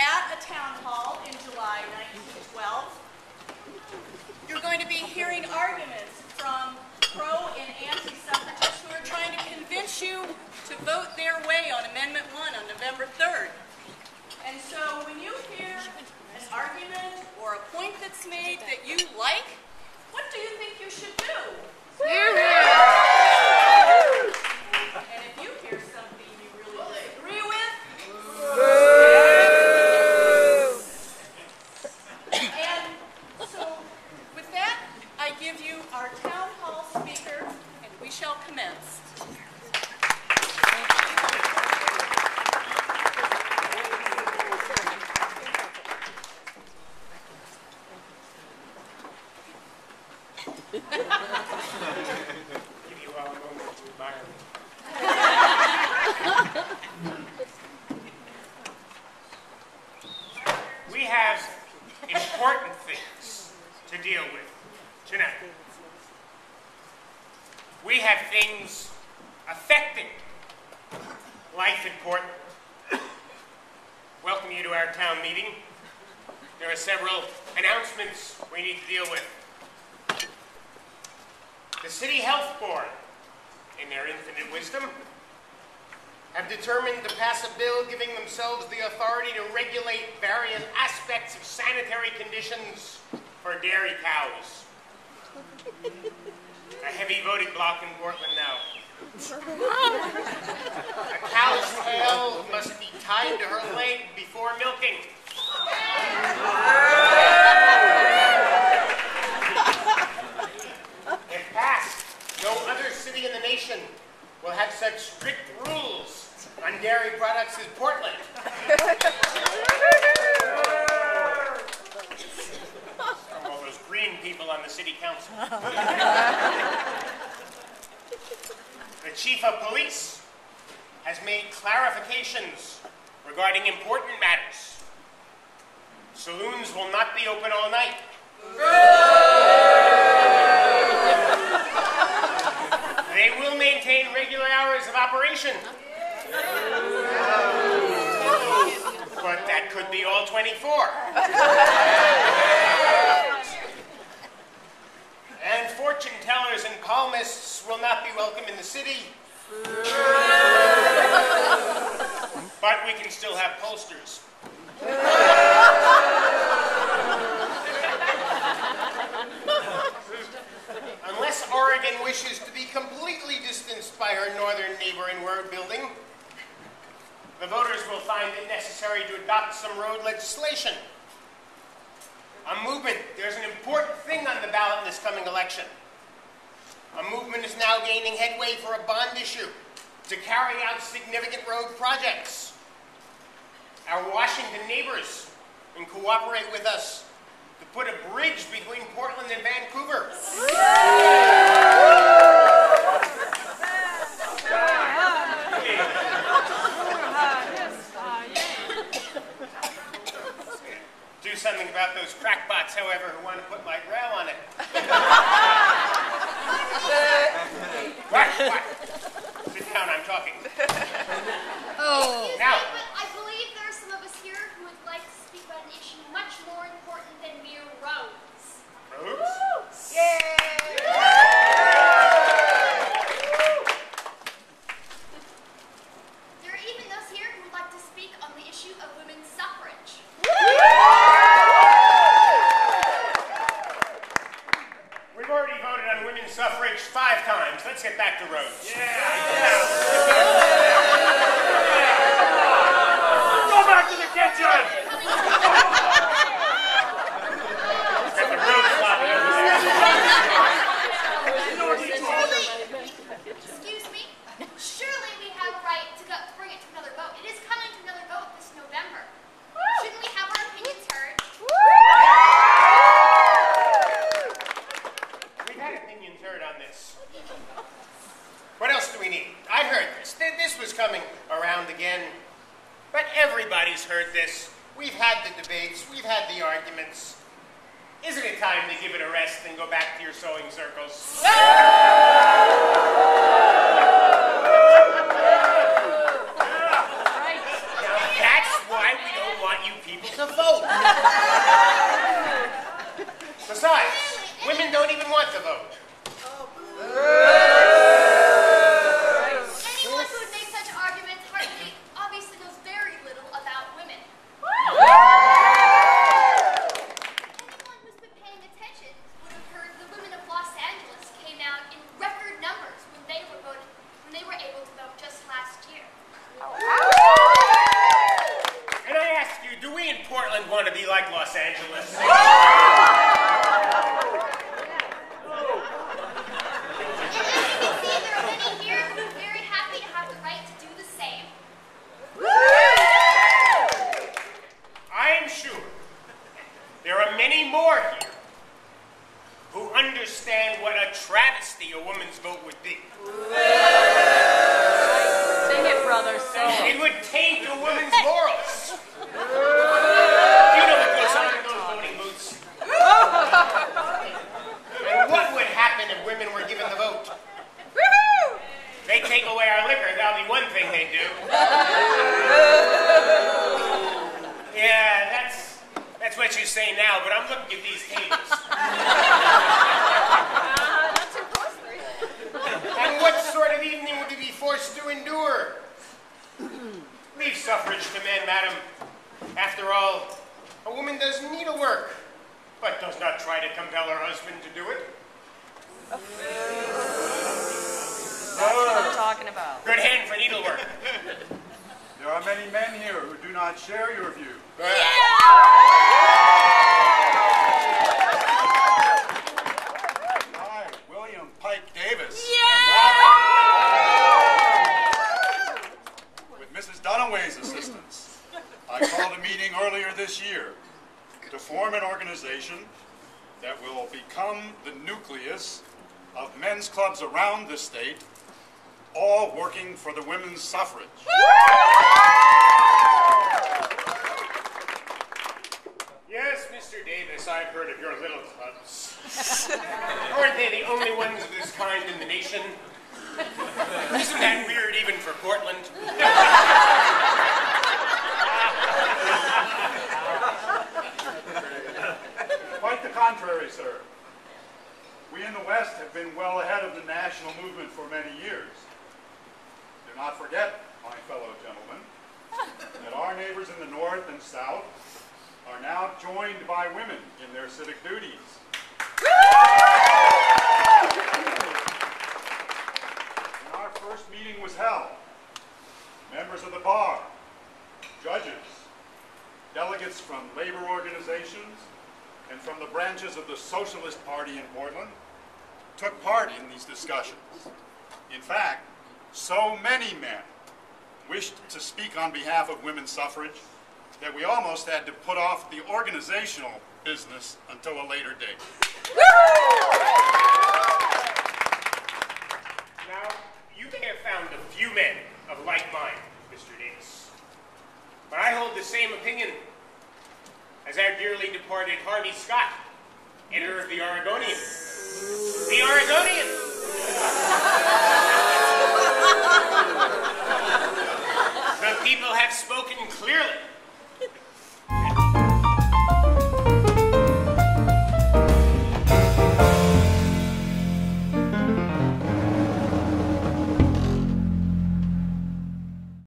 at a town hall in July 1912. You're going to be hearing arguments from pro and anti-suffragists who are trying to convince you to vote their way on Amendment 1 on November 3rd. And so when you hear an argument or a point that's made that you like, what do you think you should do? And if you hear something you really disagree with, and so with that, I give you our town hall speaker, and we shall commence. Give you all a moment to admire me. We have important things to deal with tonight. We have things affecting life in Portland. Welcome you to our town meeting. There are several announcements we need to deal with. The City Health Board, in their infinite wisdom, have determined to pass a bill giving themselves the authority to regulate various aspects of sanitary conditions for dairy cows. A heavy voting bloc in Portland now. A cow's tail must be tied to her leg before milking. If passed, no other city in the nation will have such strict rules on dairy products as Portland. From all those green people on the city council. The chief of police has made clarifications regarding important matters. Saloons will not be open all night. They will maintain regular hours of operation. But that could be all 24. And fortune tellers and palmists will not be welcome in the city. But we can still have pollsters. Unless Oregon wishes to be completely distanced by her northern neighbor in word building, the voters will find it necessary to adopt some road legislation. A movement. There's an important thing on the ballot in this coming election. A movement is now gaining headway for a bond issue to carry out significant road projects. Our Washington neighbors can cooperate with us to put a bridge between Portland and Vancouver. Do something about those crackpots, however, who want to put light rail on it. What? Sit down, I'm talking. Oh. Now. I believe there are some of us here who would like to speak about an issue much more important than mere roads. Roads? Yay! There are even those here who would like to speak on the issue of women's suffrage. We've already voted on women's suffrage 5 times. Let's get back to roads. Go back to the kitchen! Get the road sloppy over there. Excuse me? Surely we have a right to bring it to another vote. It is coming to another vote this November. Shouldn't we have our opinions heard? We've had opinions heard on this. What else do we need? I heard this. This was coming around again. But everybody's heard this. We've had the debates. We've had the arguments. Isn't it time to give it a rest and go back to your sewing circles? Now, that's why we don't want you people people to vote. Besides, women don't even want to vote. Anyone who would make such arguments obviously knows very little about women. Anyone who's been paying attention would have heard the women of Los Angeles came out in record numbers when they were able to vote just last year. And I ask you, do we in Portland want to be like Los Angeles? More here who understand what a travesty a woman's vote would be. Sing it, brother, sing it. It would taint a woman's morals. You know what goes on in those voting booths. And what would happen if women were given the vote? They take away our liquor, that'll be one thing they do. Yeah, that's what you say now, but I'm looking at these tables. That's impossible. And what sort of evening would you be forced to endure? Leave suffrage to men, madam. After all, a woman does needlework, but does not try to compel her husband to do it. That's what I'm talking about. Good hand for needlework. There are many men here who do not share your view. Hi, William Pike Davis. With Mrs. Dunaway's assistance, I called a meeting earlier this year to form an organization that will become the nucleus of men's clubs around the state, all working for the women's suffrage. Yes, Mr. Davis, I've heard of your little clubs. Aren't they the only ones of this kind in the nation? Isn't that weird even for Portland? Quite the contrary, sir. We in the West have been well ahead of the national movement for many years. Do not forget, my fellow gentlemen, that our neighbors in the North and South are now joined by women in their civic duties. When our first meeting was held, members of the bar, judges, delegates from labor organizations, and from the branches of the Socialist Party in Portland took part in these discussions. In fact, so many men wished to speak on behalf of women's suffrage that we almost had to put off the organizational business until a later date. Now, you may have found a few men of like mind, Mr. Davis. But I hold the same opinion as our dearly departed Harvey Scott, editor of the Oregonian. The Oregonian! The people have spoken clearly.